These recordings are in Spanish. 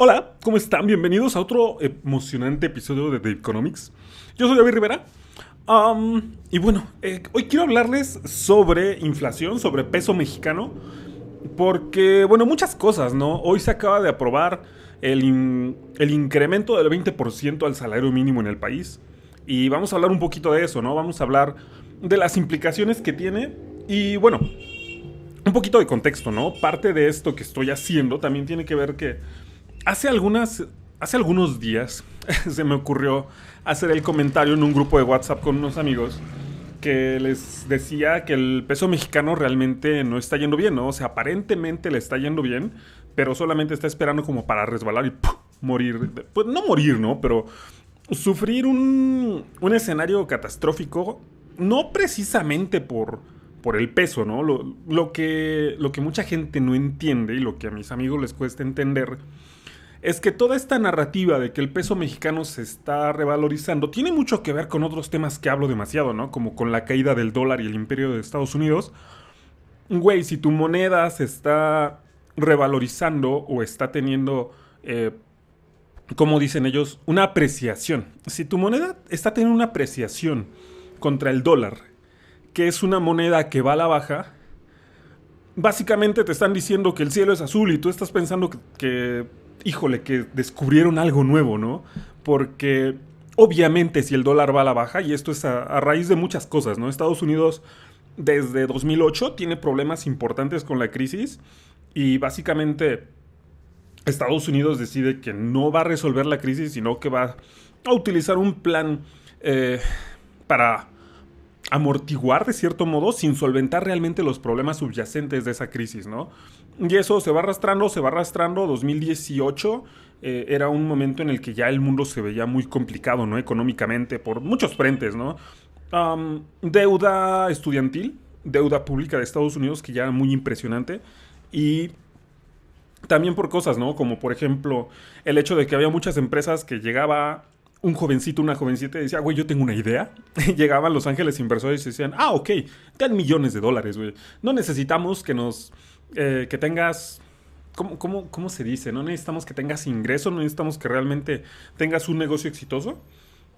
Hola, ¿cómo están? Bienvenidos a otro emocionante episodio de The Economics. Yo soy David Rivera. Y bueno, hoy quiero hablarles sobre inflación, sobre peso mexicano. Porque, bueno, muchas cosas, ¿no? Hoy se acaba de aprobar el incremento del 20% al salario mínimo en el país. Y vamos a hablar un poquito de eso, ¿no? Vamos a hablar de las implicaciones que tiene. Y bueno, un poquito de contexto, ¿no? Parte de esto que estoy haciendo también tiene que ver que Hace algunas, hace algunos días se me ocurrió hacer el comentario en un grupo de WhatsApp con unos amigos que les decía que el peso mexicano realmente no está yendo bien, ¿no? O sea, aparentemente le está yendo bien, pero solamente está esperando como para resbalar y ¡pum! Morir. Pues no morir, ¿no? Pero sufrir un escenario catastrófico, no precisamente por el peso, ¿no? Lo que mucha gente no entiende y lo que a mis amigos les cuesta entender es que toda esta narrativa de que el peso mexicano se está revalorizando tiene mucho que ver con otros temas que hablo demasiado, ¿no? Como con la caída del dólar y el imperio de Estados Unidos. Güey, si tu moneda se está revalorizando o está teniendo, como dicen ellos, una apreciación. Si tu moneda está teniendo una apreciación contra el dólar, que es una moneda que va a la baja, básicamente te están diciendo que el cielo es azul y tú estás pensando híjole, que descubrieron algo nuevo, ¿no? Porque obviamente si el dólar va a la baja, y esto es a raíz de muchas cosas, ¿no? Estados Unidos desde 2008 tiene problemas importantes con la crisis y básicamente Estados Unidos decide que no va a resolver la crisis, sino que va a utilizar un plan para amortiguar de cierto modo sin solventar realmente los problemas subyacentes de esa crisis, ¿no? Y eso se va arrastrando, se va arrastrando. 2018 era un momento en el que ya el mundo se veía muy complicado, ¿no? Económicamente, por muchos frentes, ¿no? Deuda estudiantil, deuda pública de Estados Unidos, que ya era muy impresionante. Y también por cosas, ¿no? Como por ejemplo, el hecho de que había muchas empresas que llegaba un jovencito, una jovencita y decía, güey, yo tengo una idea. Llegaban Los Ángeles inversores y decían, ok, te dan millones de dólares, güey. No necesitamos que tengas, ¿cómo se dice? No necesitamos que tengas ingreso, no necesitamos que realmente tengas un negocio exitoso.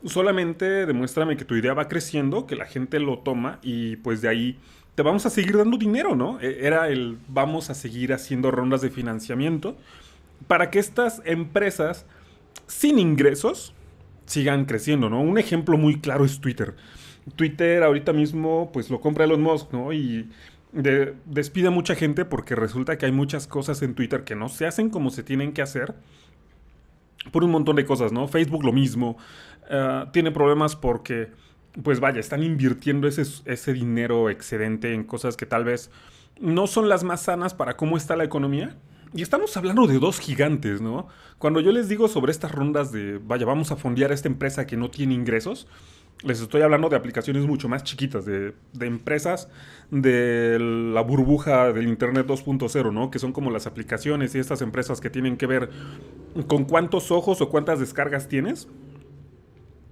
Solamente demuéstrame que tu idea va creciendo, que la gente lo toma y pues de ahí te vamos a seguir dando dinero, ¿no? Era vamos a seguir haciendo rondas de financiamiento para que estas empresas sin ingresos sigan creciendo, ¿no? Un ejemplo muy claro es Twitter. Twitter ahorita mismo pues lo compra Elon Musk, ¿no? Y despide a mucha gente porque resulta que hay muchas cosas en Twitter que no se hacen como se tienen que hacer por un montón de cosas, ¿no? Facebook lo mismo. Tiene problemas porque, pues vaya, están invirtiendo ese dinero excedente en cosas que tal vez no son las más sanas para cómo está la economía. Y estamos hablando de dos gigantes, ¿no? Cuando yo les digo sobre estas rondas de, vaya, vamos a fondear a esta empresa que no tiene ingresos, les estoy hablando de aplicaciones mucho más chiquitas, de empresas de la burbuja del Internet 2.0, ¿no? Que son como las aplicaciones y estas empresas que tienen que ver con cuántos ojos o cuántas descargas tienes,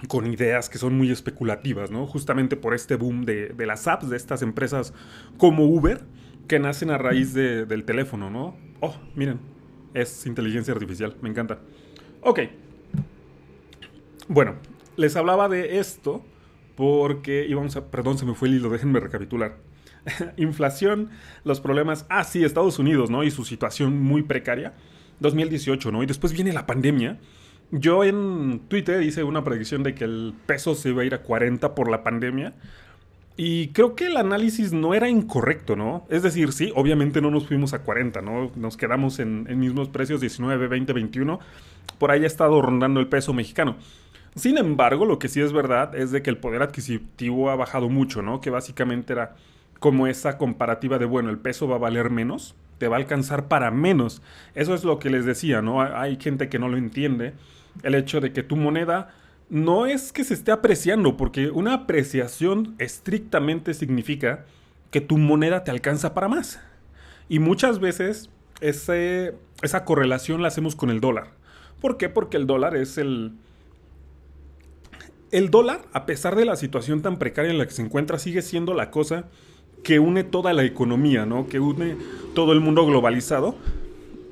con ideas que son muy especulativas, ¿no? Justamente por este boom de las apps, de estas empresas como Uber, que nacen a raíz del teléfono, ¿no? Oh, miren, es inteligencia artificial, me encanta. Ok, bueno, les hablaba de esto porque íbamos a... Perdón, se me fue el hilo, déjenme recapitular. Inflación, los problemas... sí, Estados Unidos, ¿no? Y su situación muy precaria. 2018, ¿no? Y después viene la pandemia. Yo en Twitter hice una predicción de que el peso se iba a ir a 40 por la pandemia. Y creo que el análisis no era incorrecto, ¿no? Es decir, sí, obviamente no nos fuimos a 40, ¿no? Nos quedamos en mismos precios, 19, 20, 21. Por ahí ha estado rondando el peso mexicano. Sin embargo, lo que sí es verdad es de que el poder adquisitivo ha bajado mucho, ¿no? Que básicamente era como esa comparativa de, bueno, el peso va a valer menos, te va a alcanzar para menos. Eso es lo que les decía, ¿no? Hay gente que no lo entiende. El hecho de que tu moneda no es que se esté apreciando, porque una apreciación estrictamente significa que tu moneda te alcanza para más. Y muchas veces esa correlación la hacemos con el dólar. ¿Por qué? Porque el dólar es el dólar, a pesar de la situación tan precaria en la que se encuentra, sigue siendo la cosa que une toda la economía, ¿no? Que une todo el mundo globalizado.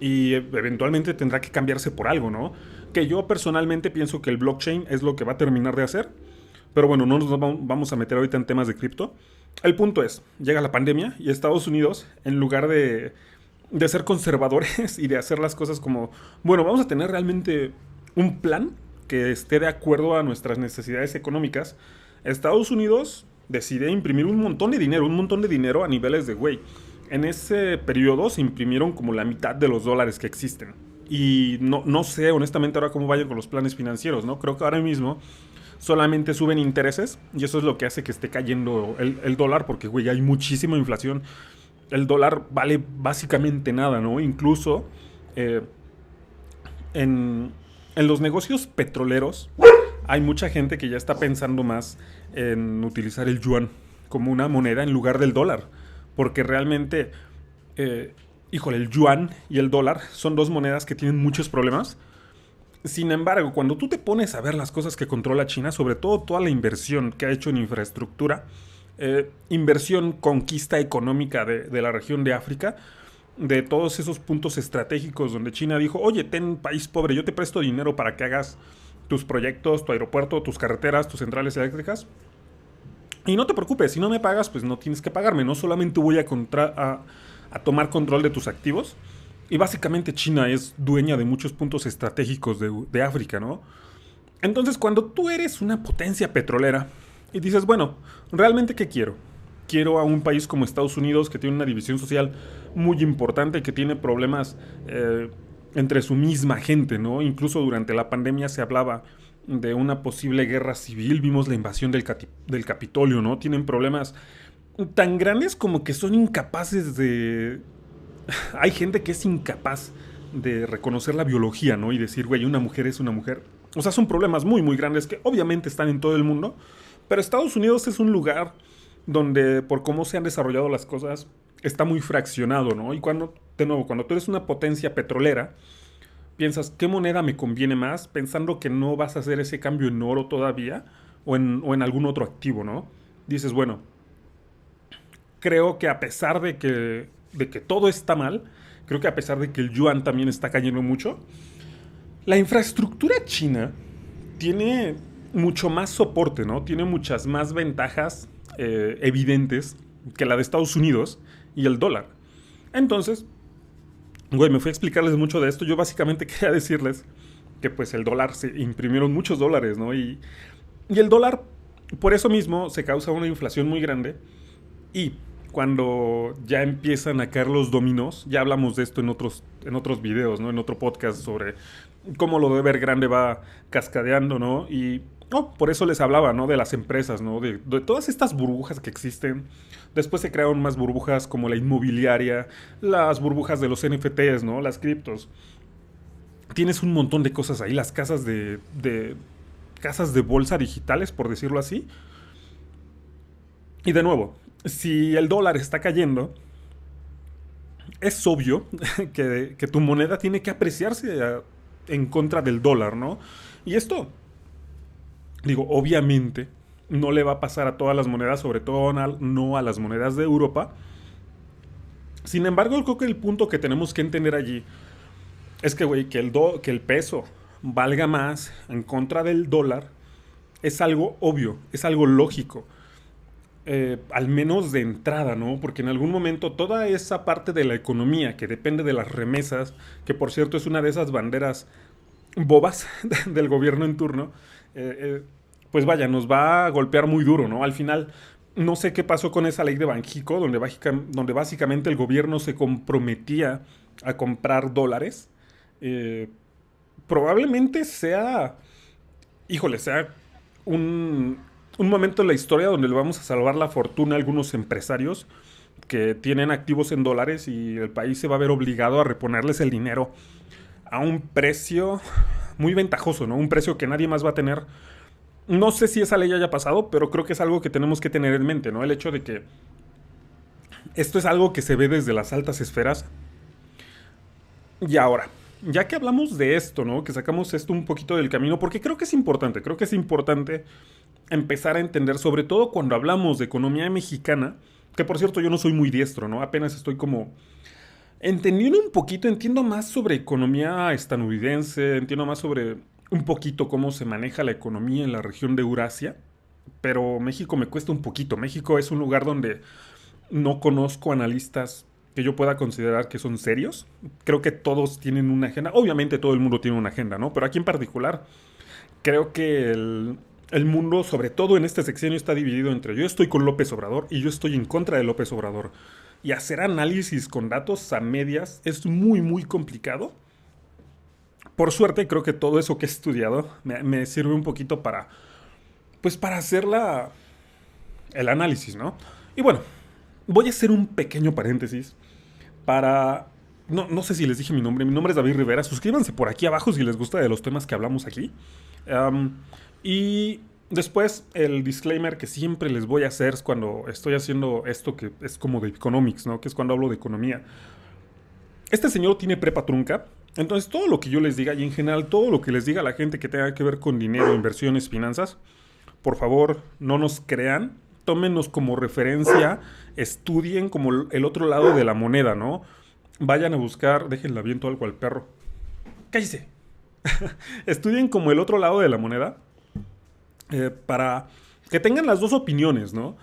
y eventualmente tendrá que cambiarse por algo, ¿no? Que yo personalmente pienso que el blockchain es lo que va a terminar de hacer. Pero bueno, no nos vamos a meter ahorita en temas de cripto. El punto es, llega la pandemia y Estados Unidos, en lugar de ser conservadores y de hacer las cosas como, bueno, vamos a tener realmente un plan que esté de acuerdo a nuestras necesidades económicas, Estados Unidos decide imprimir un montón de dinero a niveles de, güey, en ese periodo se imprimieron como la mitad de los dólares que existen. Y no sé honestamente ahora cómo vayan con los planes financieros, ¿no? Creo que ahora mismo solamente suben intereses y eso es lo que hace que esté cayendo el dólar porque, güey, hay muchísima inflación. El dólar vale básicamente nada, ¿no? Incluso eh, en, en los negocios petroleros hay mucha gente que ya está pensando más en utilizar el yuan como una moneda en lugar del dólar. Porque realmente, híjole, el yuan y el dólar son dos monedas que tienen muchos problemas. Sin embargo, cuando tú te pones a ver las cosas que controla China, sobre todo toda la inversión que ha hecho en infraestructura, inversión, conquista económica de la región de África, de todos esos puntos estratégicos donde China dijo, oye, ten país pobre, yo te presto dinero para que hagas tus proyectos, tu aeropuerto, tus carreteras, tus centrales eléctricas. Y no te preocupes, si no me pagas, pues no tienes que pagarme. No solamente voy a tomar control de tus activos. Y básicamente China es dueña de muchos puntos estratégicos de África, ¿no? Entonces, cuando tú eres una potencia petrolera y dices, bueno, ¿realmente qué quiero? Quiero a un país como Estados Unidos que tiene una división social muy importante, que tiene problemas entre su misma gente, ¿no? Incluso durante la pandemia se hablaba de una posible guerra civil, vimos la invasión del Capitolio, ¿no? Tienen problemas tan grandes como que son incapaces de... Hay gente que es incapaz de reconocer la biología, ¿no? Y decir, güey, una mujer es una mujer. O sea, son problemas muy, muy grandes que obviamente están en todo el mundo, pero Estados Unidos es un lugar donde, por cómo se han desarrollado las cosas, está muy fraccionado, ¿no? Y cuando, de nuevo, cuando tú eres una potencia petrolera, piensas, ¿qué moneda me conviene más? Pensando que no vas a hacer ese cambio en oro todavía o en algún otro activo, ¿no? Dices, bueno, creo que a pesar de que todo está mal, creo que a pesar de que el yuan también está cayendo mucho, la infraestructura china tiene mucho más soporte, ¿no? Tiene muchas más ventajas evidentes que la de Estados Unidos y el dólar. Entonces, güey, me fui a explicarles mucho de esto. Yo básicamente quería decirles que pues el dólar, se imprimieron muchos dólares, ¿no? Y el dólar, por eso mismo, se causa una inflación muy grande. Y cuando ya empiezan a caer los dominos, ya hablamos de esto en otros videos, ¿no? En otro podcast sobre cómo lo de Evergrande va cascadeando, ¿no? Y por eso les hablaba, ¿no? De las empresas, ¿no? De todas estas burbujas que existen. Después se crearon más burbujas como la inmobiliaria, las burbujas de los NFTs, ¿no? Las criptos. Tienes un montón de cosas ahí, las casas de bolsa digitales, por decirlo así. Y de nuevo, si el dólar está cayendo, es obvio que tu moneda tiene que apreciarse en contra del dólar, ¿no? Y esto, digo, obviamente no le va a pasar a todas las monedas, sobre todo no a las monedas de Europa. Sin embargo, creo que el punto que tenemos que entender allí es que, güey, que el peso valga más en contra del dólar es algo obvio, es algo lógico. Al menos de entrada, ¿no? Porque en algún momento toda esa parte de la economía que depende de las remesas, que por cierto es una de esas banderas bobas del gobierno en turno, pues vaya, nos va a golpear muy duro, ¿no? Al final, no sé qué pasó con esa ley de Banjico, donde básicamente el gobierno se comprometía a comprar dólares. Eh, Probablemente sea, híjole, sea un momento en la historia donde le vamos a salvar la fortuna a algunos empresarios que tienen activos en dólares y el país se va a ver obligado a reponerles el dinero a un precio muy ventajoso, ¿no? Un precio que nadie más va a tener. No sé si esa ley haya pasado, pero creo que es algo que tenemos que tener en mente, ¿no? El hecho de que esto es algo que se ve desde las altas esferas. Y ahora, ya que hablamos de esto, ¿no? Que sacamos esto un poquito del camino, porque creo que es importante empezar a entender, sobre todo cuando hablamos de economía mexicana, que por cierto yo no soy muy diestro, ¿no? Apenas estoy como entendiendo un poquito, entiendo más sobre economía estadounidense, entiendo más sobre un poquito cómo se maneja la economía en la región de Eurasia, pero México me cuesta un poquito. México es un lugar donde no conozco analistas que yo pueda considerar que son serios. Creo que todos tienen una agenda. Obviamente todo el mundo tiene una agenda, ¿no? Pero aquí en particular creo que el mundo, sobre todo en este sexenio, está dividido entre yo estoy con López Obrador y yo estoy en contra de López Obrador. Y hacer análisis con datos a medias es muy, muy complicado. Por suerte, creo que todo eso que he estudiado me sirve un poquito para, pues, para hacer el análisis, ¿no? Y bueno, voy a hacer un pequeño paréntesis para... No sé si les dije mi nombre. Mi nombre es David Rivera. Suscríbanse por aquí abajo si les gusta de los temas que hablamos aquí. Um, y después el disclaimer que siempre les voy a hacer es cuando estoy haciendo esto que es como de economics, ¿no? Que es cuando hablo de economía. Este señor tiene prepa trunca. Entonces todo lo que yo les diga y en general todo lo que les diga a la gente que tenga que ver con dinero, inversiones, finanzas, por favor no nos crean. Tómenos como referencia, estudien como el otro lado de la moneda, ¿no? Vayan a buscar, déjenle aviento algo al perro. ¡Cállese! Estudien como el otro lado de la moneda para que tengan las dos opiniones, ¿no?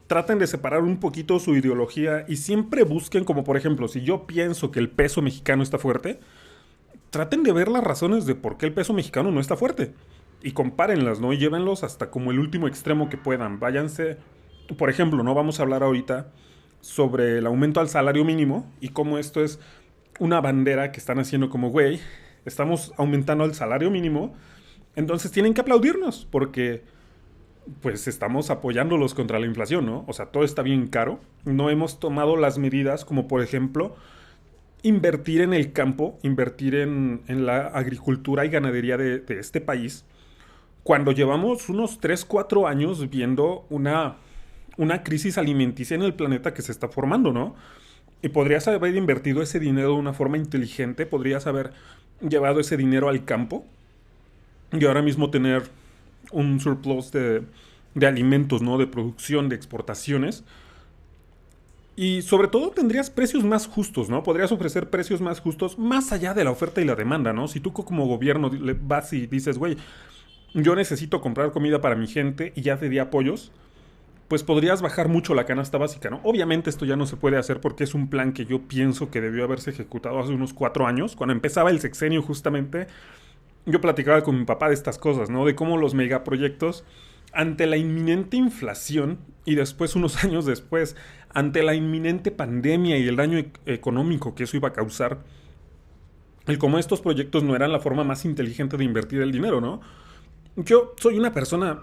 Traten de separar un poquito su ideología y siempre busquen, como por ejemplo, si yo pienso que el peso mexicano está fuerte, traten de ver las razones de por qué el peso mexicano no está fuerte. Y compárenlas, ¿no? Y llévenlos hasta como el último extremo que puedan. Váyanse, por ejemplo, ¿no? Vamos a hablar ahorita sobre el aumento al salario mínimo y cómo esto es una bandera que están haciendo como, güey, estamos aumentando el salario mínimo, entonces tienen que aplaudirnos porque pues estamos apoyándolos contra la inflación, ¿no? O sea, todo está bien caro. No hemos tomado las medidas como, por ejemplo, invertir en el campo, invertir en la agricultura y ganadería de este país, cuando llevamos unos 3 4 años viendo una crisis alimenticia en el planeta que se está formando, ¿no? Y podrías haber invertido ese dinero de una forma inteligente, podrías haber llevado ese dinero al campo y ahora mismo tener un surplus de alimentos, ¿no? De producción, de exportaciones. Y sobre todo tendrías precios más justos, ¿no? Podrías ofrecer precios más justos más allá de la oferta y la demanda, ¿no? Si tú como gobierno vas y dices, güey, yo necesito comprar comida para mi gente y ya te di apoyos, pues podrías bajar mucho la canasta básica, ¿no? Obviamente esto ya no se puede hacer porque es un plan que yo pienso que debió haberse ejecutado hace unos 4 años, cuando empezaba el sexenio justamente. Yo platicaba con mi papá de estas cosas, ¿no? De cómo los megaproyectos, ante la inminente inflación y después, unos años después, ante la inminente pandemia y el daño económico que eso iba a causar, el cómo estos proyectos no eran la forma más inteligente de invertir el dinero, ¿no? Yo soy una persona...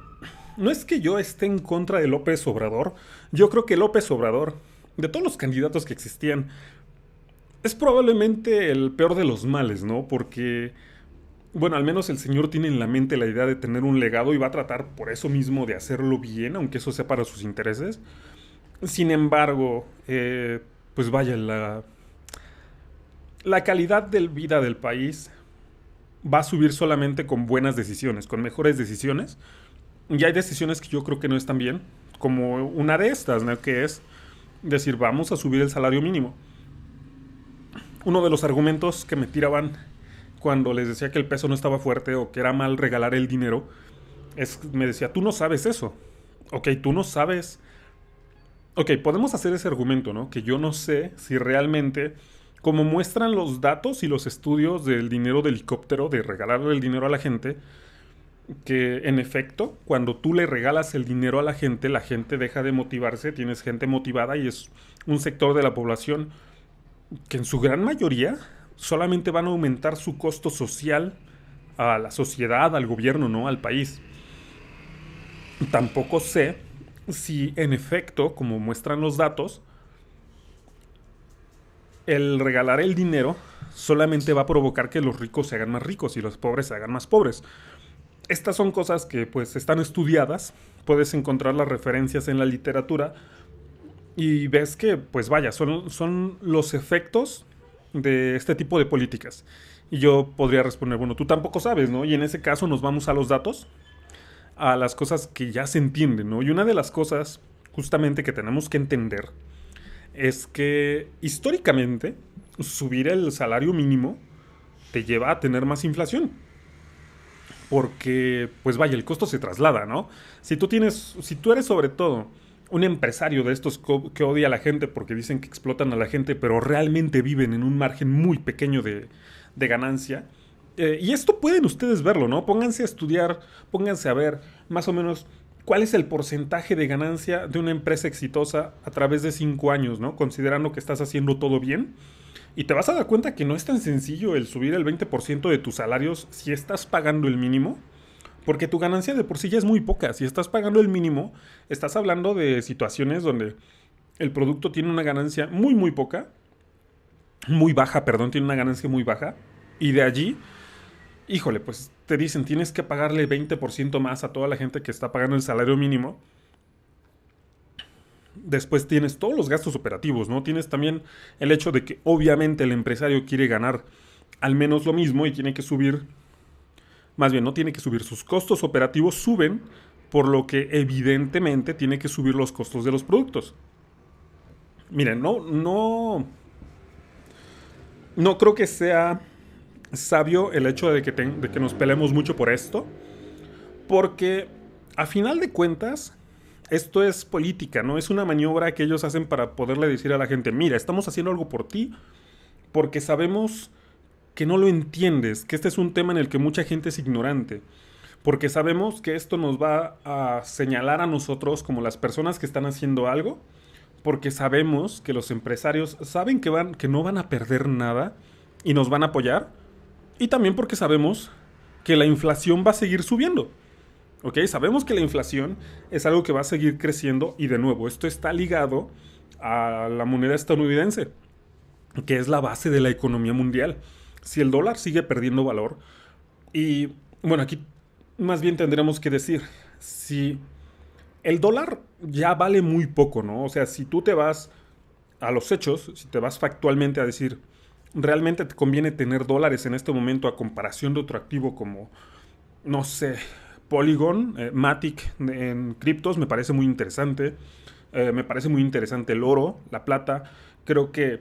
No es que yo esté en contra de López Obrador. Yo creo que López Obrador, de todos los candidatos que existían, es probablemente el peor de los males, ¿no? Porque, bueno, al menos el señor tiene en la mente la idea de tener un legado y va a tratar por eso mismo de hacerlo bien, aunque eso sea para sus intereses. Sin embargo, pues vaya, la calidad de vida del país va a subir solamente con buenas decisiones, con mejores decisiones. Y hay decisiones que yo creo que no están bien, como una de estas, ¿no? Que es decir, vamos a subir el salario mínimo. Uno de los argumentos que me tiraban cuando les decía que el peso no estaba fuerte o que era mal regalar el dinero, me decía, tú no sabes eso. Ok, tú no sabes. Ok, podemos hacer ese argumento, ¿no? Que yo no sé si realmente, como muestran los datos y los estudios del dinero de helicóptero, de regalarle el dinero a la gente, que en efecto, cuando tú le regalas el dinero a la gente deja de motivarse, tienes gente motivada y es un sector de la población que en su gran mayoría solamente van a aumentar su costo social a la sociedad, al gobierno, no al país. Tampoco sé si en efecto, como muestran los datos, el regalar el dinero solamente va a provocar que los ricos se hagan más ricos y los pobres se hagan más pobres. Estas son cosas que pues están estudiadas, puedes encontrar las referencias en la literatura y ves que pues vaya, son los efectos de este tipo de políticas. Y yo podría responder, bueno, tú tampoco sabes, ¿no? Y en ese caso nos vamos a los datos, a las cosas que ya se entienden, ¿no? Y una de las cosas justamente que tenemos que entender es que históricamente subir el salario mínimo te lleva a tener más inflación. Porque, pues vaya, el costo se traslada, ¿no? Si tú eres sobre todo un empresario de estos que odia a la gente porque dicen que explotan a la gente, pero realmente viven en un margen muy pequeño de ganancia. Y esto pueden ustedes verlo, ¿no? Pónganse a estudiar, pónganse a ver más o menos cuál es el porcentaje de ganancia de una empresa exitosa a través de 5 años, ¿no? Considerando que estás haciendo todo bien. Y te vas a dar cuenta que no es tan sencillo el subir el 20% de tus salarios si estás pagando el mínimo, porque tu ganancia de por sí ya es muy poca. Si estás pagando el mínimo, estás hablando de situaciones donde el producto tiene una ganancia muy, muy poca, muy baja, perdón, tiene una ganancia muy baja, y de allí, híjole, pues te dicen, tienes que pagarle 20% más a toda la gente que está pagando el salario mínimo. Después tienes todos los gastos operativos, ¿no? Tienes también el hecho de que obviamente el empresario quiere ganar al menos lo mismo y tiene que subir, más bien no tiene que subir, sus costos operativos suben, por lo que evidentemente tiene que subir los costos de los productos. Miren, no creo que sea sabio el hecho de que nos peleemos mucho por esto, porque a final de cuentas esto es política, ¿no? Es una maniobra que ellos hacen para poderle decir a la gente, mira, estamos haciendo algo por ti porque sabemos que no lo entiendes, que este es un tema en el que mucha gente es ignorante, porque sabemos que esto nos va a señalar a nosotros como las personas que están haciendo algo, porque sabemos que los empresarios saben que no van a perder nada y nos van a apoyar, y también porque sabemos que la inflación va a seguir subiendo. ¿Ok? Sabemos que la inflación es algo que va a seguir creciendo y de nuevo, esto está ligado a la moneda estadounidense, que es la base de la economía mundial. Si el dólar sigue perdiendo valor, y bueno, aquí más bien tendremos que decir, si el dólar ya vale muy poco, ¿no? O sea, si tú te vas a los hechos, si te vas factualmente a decir, realmente te conviene tener dólares en este momento a comparación de otro activo como, no sé, Polygon, Matic en criptos, me parece muy interesante. Me parece muy interesante el oro, la plata. Creo que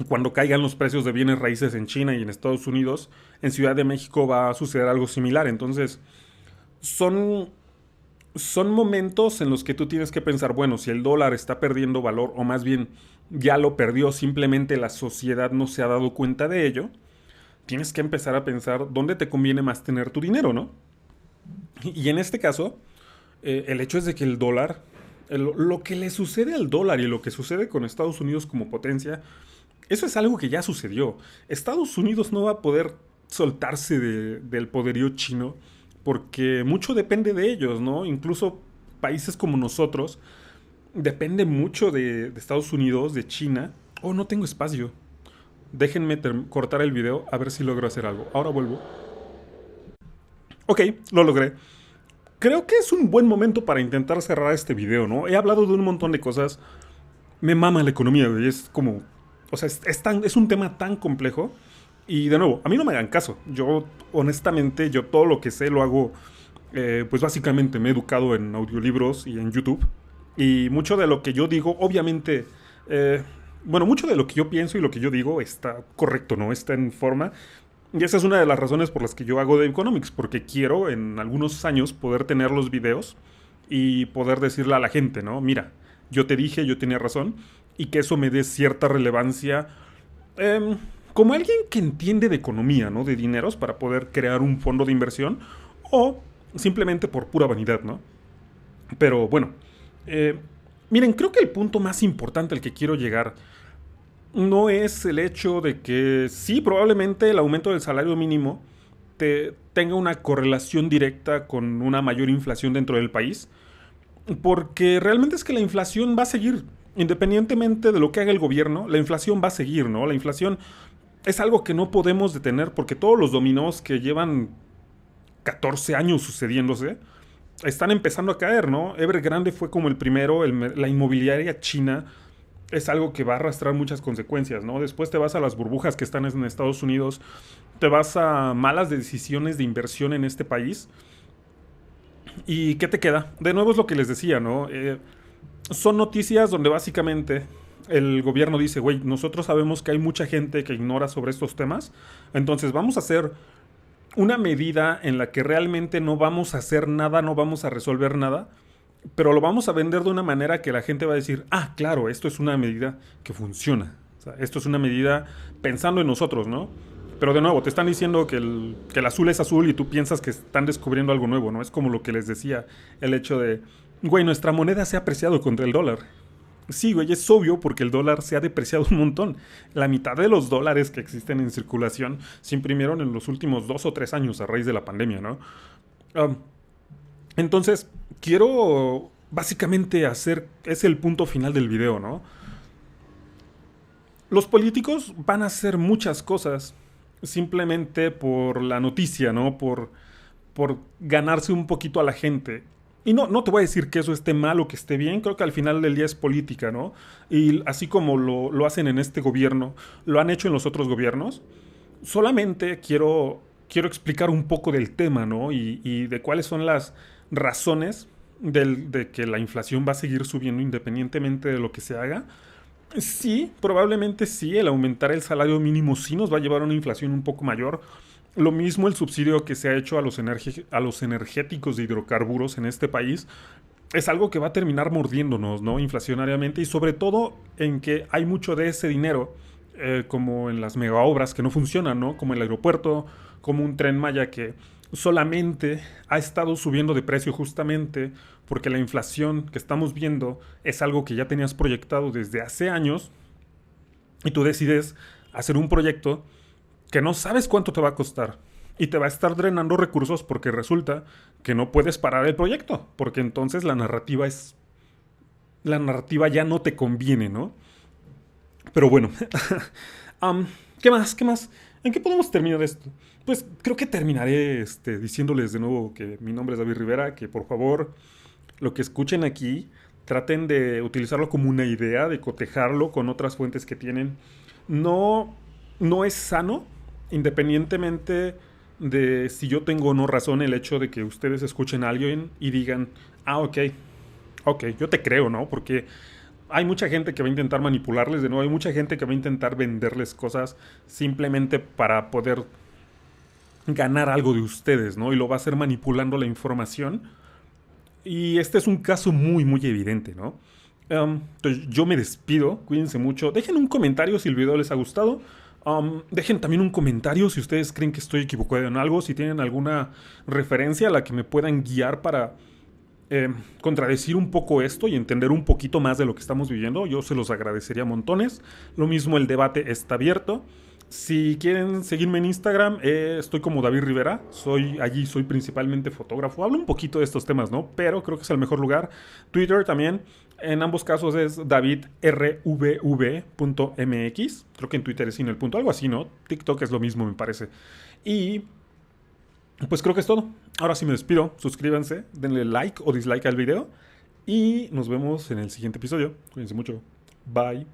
cuando caigan los precios de bienes raíces en China y en Estados Unidos, en Ciudad de México va a suceder algo similar. Entonces, son, son momentos en los que tú tienes que pensar, bueno, si el dólar está perdiendo valor, o más bien ya lo perdió, simplemente la sociedad no se ha dado cuenta de ello, tienes que empezar a pensar dónde te conviene más tener tu dinero, ¿no? Y en este caso, el hecho es de que el dólar, lo que le sucede al dólar y lo que sucede con Estados Unidos como potencia, eso es algo que ya sucedió. Estados Unidos no va a poder soltarse del poderío chino porque mucho depende de ellos, ¿no? Incluso países como nosotros dependen mucho de Estados Unidos, de China. Oh, no tengo espacio. Déjenme cortar el video a ver si logro hacer algo. Ahora vuelvo. Ok, lo logré. Creo que es un buen momento para intentar cerrar este video, ¿no? He hablado de un montón de cosas. Me mama la economía, güey. Es como... O sea, es un tema tan complejo. Y de nuevo, a mí no me hagan caso. Yo, honestamente, yo todo lo que sé lo hago... pues básicamente me he educado en audiolibros y en YouTube. Y mucho de lo que yo digo, obviamente... bueno, mucho de lo que yo pienso y lo que yo digo está correcto, ¿no? Está en forma. Y esa es una de las razones por las que yo hago The Economics, porque quiero en algunos años poder tener los videos y poder decirle a la gente, ¿no? Mira, yo te dije, yo tenía razón, y que eso me dé cierta relevancia como alguien que entiende de economía, ¿no? De dineros para poder crear un fondo de inversión o simplemente por pura vanidad, ¿no? Pero bueno, miren, creo que el punto más importante al que quiero llegar no es el hecho de que sí, probablemente el aumento del salario mínimo tenga una correlación directa con una mayor inflación dentro del país, porque realmente es que la inflación va a seguir, independientemente de lo que haga el gobierno, la inflación va a seguir, ¿no? La inflación es algo que no podemos detener porque todos los dominós que llevan 14 años sucediéndose están empezando a caer, ¿no? Evergrande fue como el primero, la inmobiliaria china es algo que va a arrastrar muchas consecuencias, ¿no? Después te vas a las burbujas que están en Estados Unidos, te vas a malas decisiones de inversión en este país. ¿Y qué te queda? De nuevo es lo que les decía, ¿no? Son noticias donde básicamente el gobierno dice, güey, nosotros sabemos que hay mucha gente que ignora sobre estos temas, entonces vamos a hacer una medida en la que realmente no vamos a hacer nada, no vamos a resolver nada, pero lo vamos a vender de una manera que la gente va a decir, ah, claro, esto es una medida que funciona. O sea, esto es una medida pensando en nosotros, ¿no? Pero de nuevo, te están diciendo que el azul es azul y tú piensas que están descubriendo algo nuevo, ¿no? Es como lo que les decía, el hecho de, güey, nuestra moneda se ha apreciado contra el dólar. Sí, güey, es obvio porque el dólar se ha depreciado un montón. La mitad de los dólares que existen en circulación se imprimieron en los últimos 2 o 3 años a raíz de la pandemia, ¿no? Um, entonces, quiero básicamente hacer, es el punto final del video, ¿no? Los políticos van a hacer muchas cosas simplemente por la noticia, ¿no? Por ganarse un poquito a la gente. Y no te voy a decir que eso esté mal o que esté bien, creo que al final del día es política, ¿no? Y así como lo hacen en este gobierno, lo han hecho en los otros gobiernos. Solamente quiero explicar un poco del tema, ¿no? Y de cuáles son las razones de que la inflación va a seguir subiendo independientemente de lo que se haga. Sí, probablemente sí, el aumentar el salario mínimo sí nos va a llevar a una inflación un poco mayor. Lo mismo el subsidio que se ha hecho a los energéticos de hidrocarburos en este país es algo que va a terminar mordiéndonos, ¿no? Inflacionariamente y sobre todo en que hay mucho de ese dinero, como en las megaobras que no funcionan, ¿no? Como el aeropuerto, como un Tren Maya que solamente ha estado subiendo de precio justamente porque la inflación que estamos viendo es algo que ya tenías proyectado desde hace años y tú decides hacer un proyecto que no sabes cuánto te va a costar y te va a estar drenando recursos porque resulta que no puedes parar el proyecto, porque entonces la narrativa ya no te conviene, ¿no? Pero bueno, um, ¿qué más? ¿Qué más? ¿En qué podemos terminar esto? Pues creo que terminaré diciéndoles de nuevo que mi nombre es David Rivera, que por favor lo que escuchen aquí traten de utilizarlo como una idea, de cotejarlo con otras fuentes que tienen. No, no es sano, independientemente de si yo tengo o no razón, el hecho de que ustedes escuchen a alguien y digan, ah, ok, ok, yo te creo, ¿no? Porque hay mucha gente que va a intentar manipularles de nuevo, hay mucha gente que va a intentar venderles cosas simplemente para poder ganar algo de ustedes, ¿no? Y lo va a hacer manipulando la información. Y este es un caso muy, muy evidente, ¿no? Entonces yo me despido, cuídense mucho. Dejen un comentario si el video les ha gustado. Dejen también un comentario si ustedes creen que estoy equivocado en algo, si tienen alguna referencia a la que me puedan guiar para contradecir un poco esto y entender un poquito más de lo que estamos viviendo. Yo se los agradecería montones. Lo mismo, el debate está abierto. Si quieren seguirme en Instagram, estoy como David Rivera. Allí soy principalmente fotógrafo. Hablo un poquito de estos temas, ¿no? Pero creo que es el mejor lugar. Twitter también. En ambos casos es davidrvv.mx. Creo que en Twitter es sin el punto. Algo así, ¿no? TikTok es lo mismo, me parece. Y pues creo que es todo. Ahora sí me despido. Suscríbanse, denle like o dislike al video. Y nos vemos en el siguiente episodio. Cuídense mucho. Bye.